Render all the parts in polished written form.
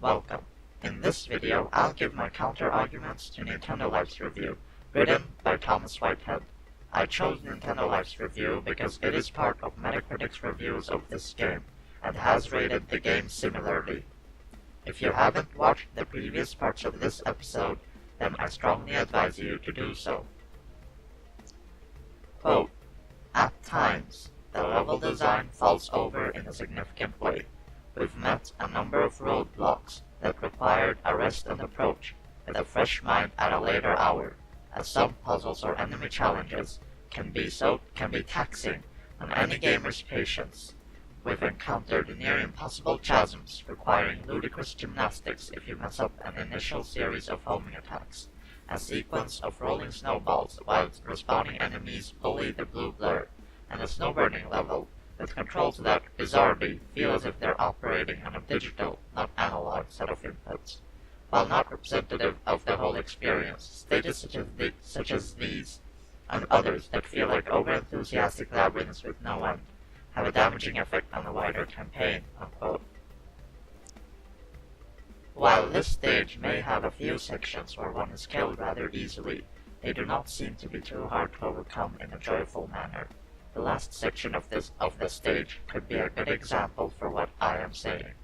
Welcome. In this video, I'll give my counter-arguments to Nintendo Life's review, written by Thomas Whitehead. I chose Nintendo Life's review because it is part of Metacritic's reviews of this game, and has rated the game similarly. If you haven't watched the previous parts of this episode, then I strongly advise you to do so. Quote, "At times, the level design falls over in a significant way. We've met a number of roadblocks that required a rest and approach with a fresh mind at a later hour, as some puzzles or enemy challenges can be taxing on any gamer's patience. We've encountered near impossible chasms requiring ludicrous gymnastics if you mess up an initial series of homing attacks, a sequence of rolling snowballs while respawning enemies bully the blue blur, and a snowboarding level with controls that, bizarrely, feel as if they're operating on a digital, not analog set of inputs. While not representative of the whole experience, stages such as these, and others that feel like over-enthusiastic labyrinths with no end, have a damaging effect on the wider campaign." Unquote. While this stage may have a few sections where one is killed rather easily, they do not seem to be too hard to overcome in a joyful manner. The last section of this stage could be a good example for what I am saying,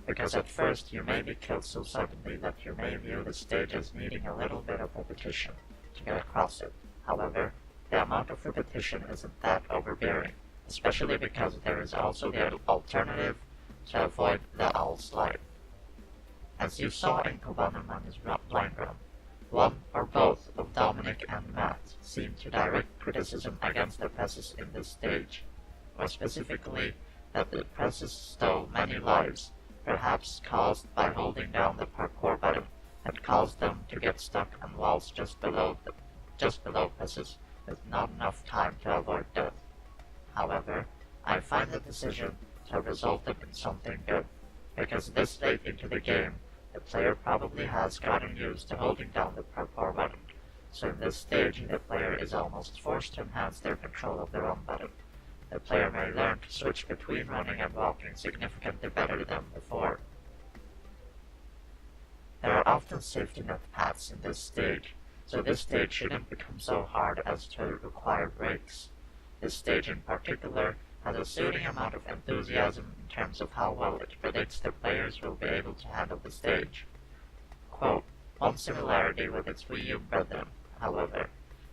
because at first you may be killed so suddenly that you may view the stage as needing a little bit of repetition to get across it. However, the amount of repetition isn't that overbearing, especially because there is also the alternative to avoid the owl's life. As you saw in Kobanaman's blind run, one or both of Dominic and Matt seem to direct criticism against the presses in this stage, or specifically that the presses stole many lives, perhaps caused by holding down the parkour button that caused them to get stuck on walls just below presses with not enough time to avoid death. However, I find the decision to have resulted in something good, because this late into the game, the player probably has gotten used to holding down the parkour button, so in this stage the player is almost forced to enhance their control of their own button. The player may learn to switch between running and walking significantly better than before. There are often safety net paths in this stage, so this stage shouldn't become so hard as to require breaks. This stage in particular has a soothing amount of enthusiasm in terms of how well it predicts the players will be able to handle the stage. Quote, "One similarity with its Wii U brethren, however,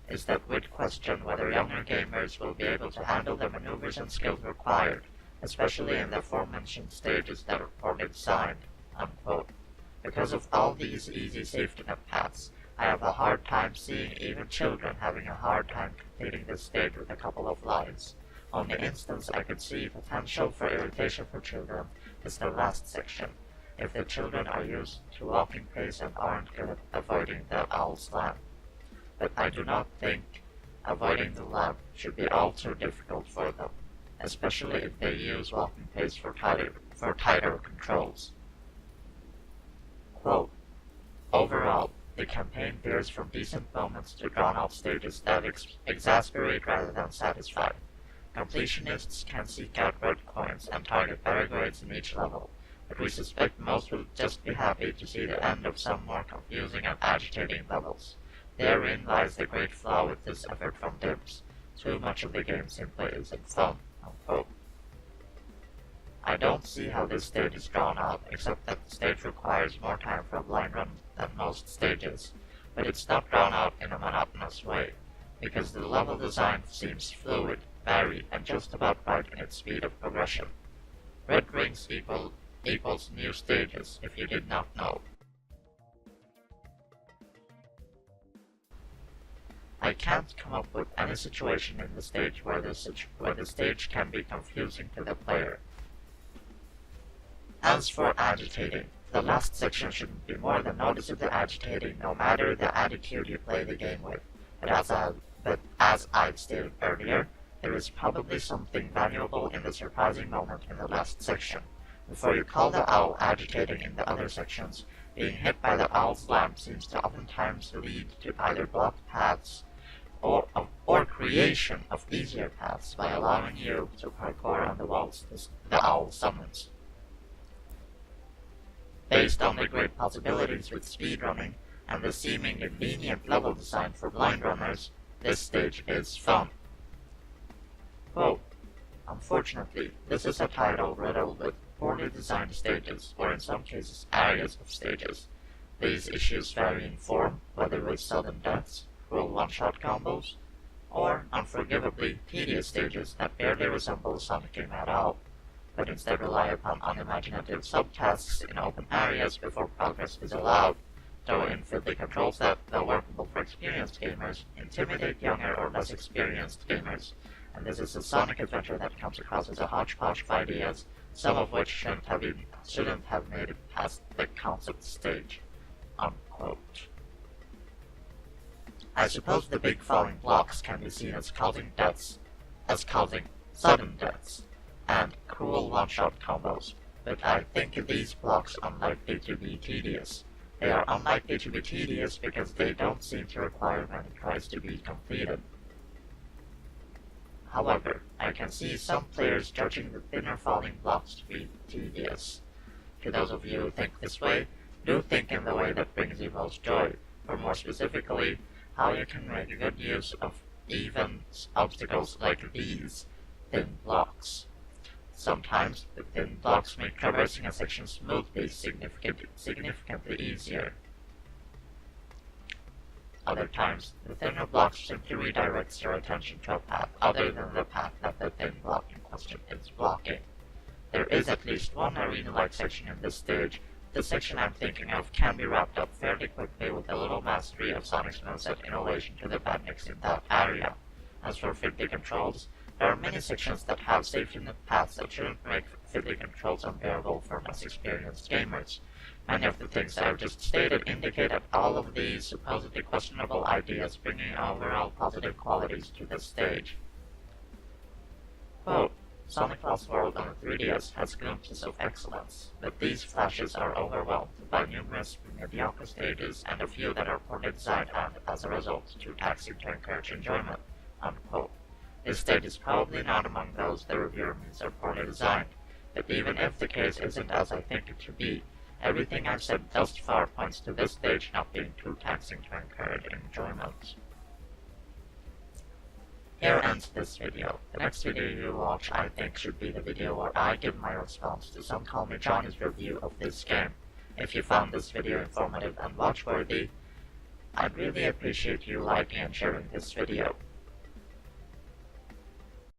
is that we'd question whether younger gamers will be able to handle the maneuvers and skills required, especially in the aforementioned stages that are poorly designed." Unquote. Because of all these easy safety net paths, I have a hard time seeing even children having a hard time completing this stage with a couple of lives. Only instance I could see potential for irritation for children is the last section, if the children are used to walking pace and aren't good at avoiding the owl's lamp. But I do not think avoiding the lamp should be all too difficult for them, especially if they use walking pace for tighter controls. Quote, "Overall, the campaign veers from decent moments to drawn-out stages that exasperate rather than satisfy. Completionists can seek out red coins and target better grades in each level, but we suspect most will just be happy to see the end of some more confusing and agitating levels. Therein lies the great flaw with this effort from Dibs. Too much of the game simply isn't fun." Unquote. I don't see how this stage is drawn out, except that the stage requires more time for a blind run than most stages, but it's not drawn out in a monotonous way, because the level design seems fluid, varied, and just about right in its speed of progression. Red rings equals new stages, if you did not know. I can't come up with any situation in the stage where the stage can be confusing to the player. As for agitating, the last section shouldn't be more than noticeably agitating no matter the attitude you play the game with, but as I've stated earlier, there is probably something valuable in the surprising moment in the last section. Before you call the owl agitating in the other sections, being hit by the owl's lamp seems to oftentimes lead to either blocked paths or creation of easier paths by allowing you to parkour on the walls the owl summons. Based on the great possibilities with speedrunning and the seemingly lenient level design for blind runners, this stage is fun. Quote, unfortunately, this is a title riddled with poorly designed stages, or in some cases areas of stages. These issues vary in form, whether with sudden deaths, cruel one-shot combos, or unforgivably tedious stages that barely resemble a Sonic game at all, but instead rely upon unimaginative subtasks in open areas before progress is allowed, throw in fiddly controls that, though workable for experienced gamers, intimidate younger or less experienced gamers, and this is a Sonic adventure that comes across as a hodgepodge of ideas, some of which shouldn't have made it past the concept stage. Unquote. I suppose the big falling blocks can be seen as causing sudden deaths, and cruel one-shot combos, but I think these blocks are unlikely to be tedious. They are unlikely to be tedious because they don't seem to require many tries to be completed. However, I can see some players judging the thinner falling blocks to be tedious. To those of you who think this way, do think in the way that brings you most joy, or more specifically, how you can make good use of even obstacles like these thin blocks. Sometimes, the thin blocks make traversing a section smoothly significantly easier. Other times, the thinner block simply redirects your attention to a path other than the path that the thin block in question is blocking. There is at least one arena-like section in this stage. The section I'm thinking of can be wrapped up fairly quickly with a little mastery of Sonic's moveset in relation to the badniks in that area. As for fiddly controls, there are many sections that have safety net paths that shouldn't make fiddly controls unbearable for less experienced gamers. Many of the things I've just stated indicate that all of these supposedly questionable ideas bringing overall positive qualities to this stage. Quote, Sonic Lost World on the 3DS has glimpses of excellence, but these flashes are overwhelmed by numerous mediocre stages and a few that are poorly designed and, as a result, too taxing to encourage enjoyment. Unquote. This stage is probably not among those the reviewer means are poorly designed, but even if the case isn't as I think it to be, everything I've said thus far points to this stage not being too taxing to encourage enjoyment. Here ends this video. The next video you watch I think should be the video where I give my response to Some Call Me Johnny's review of this game. If you found this video informative and watch-worthy, I'd really appreciate you liking and sharing this video.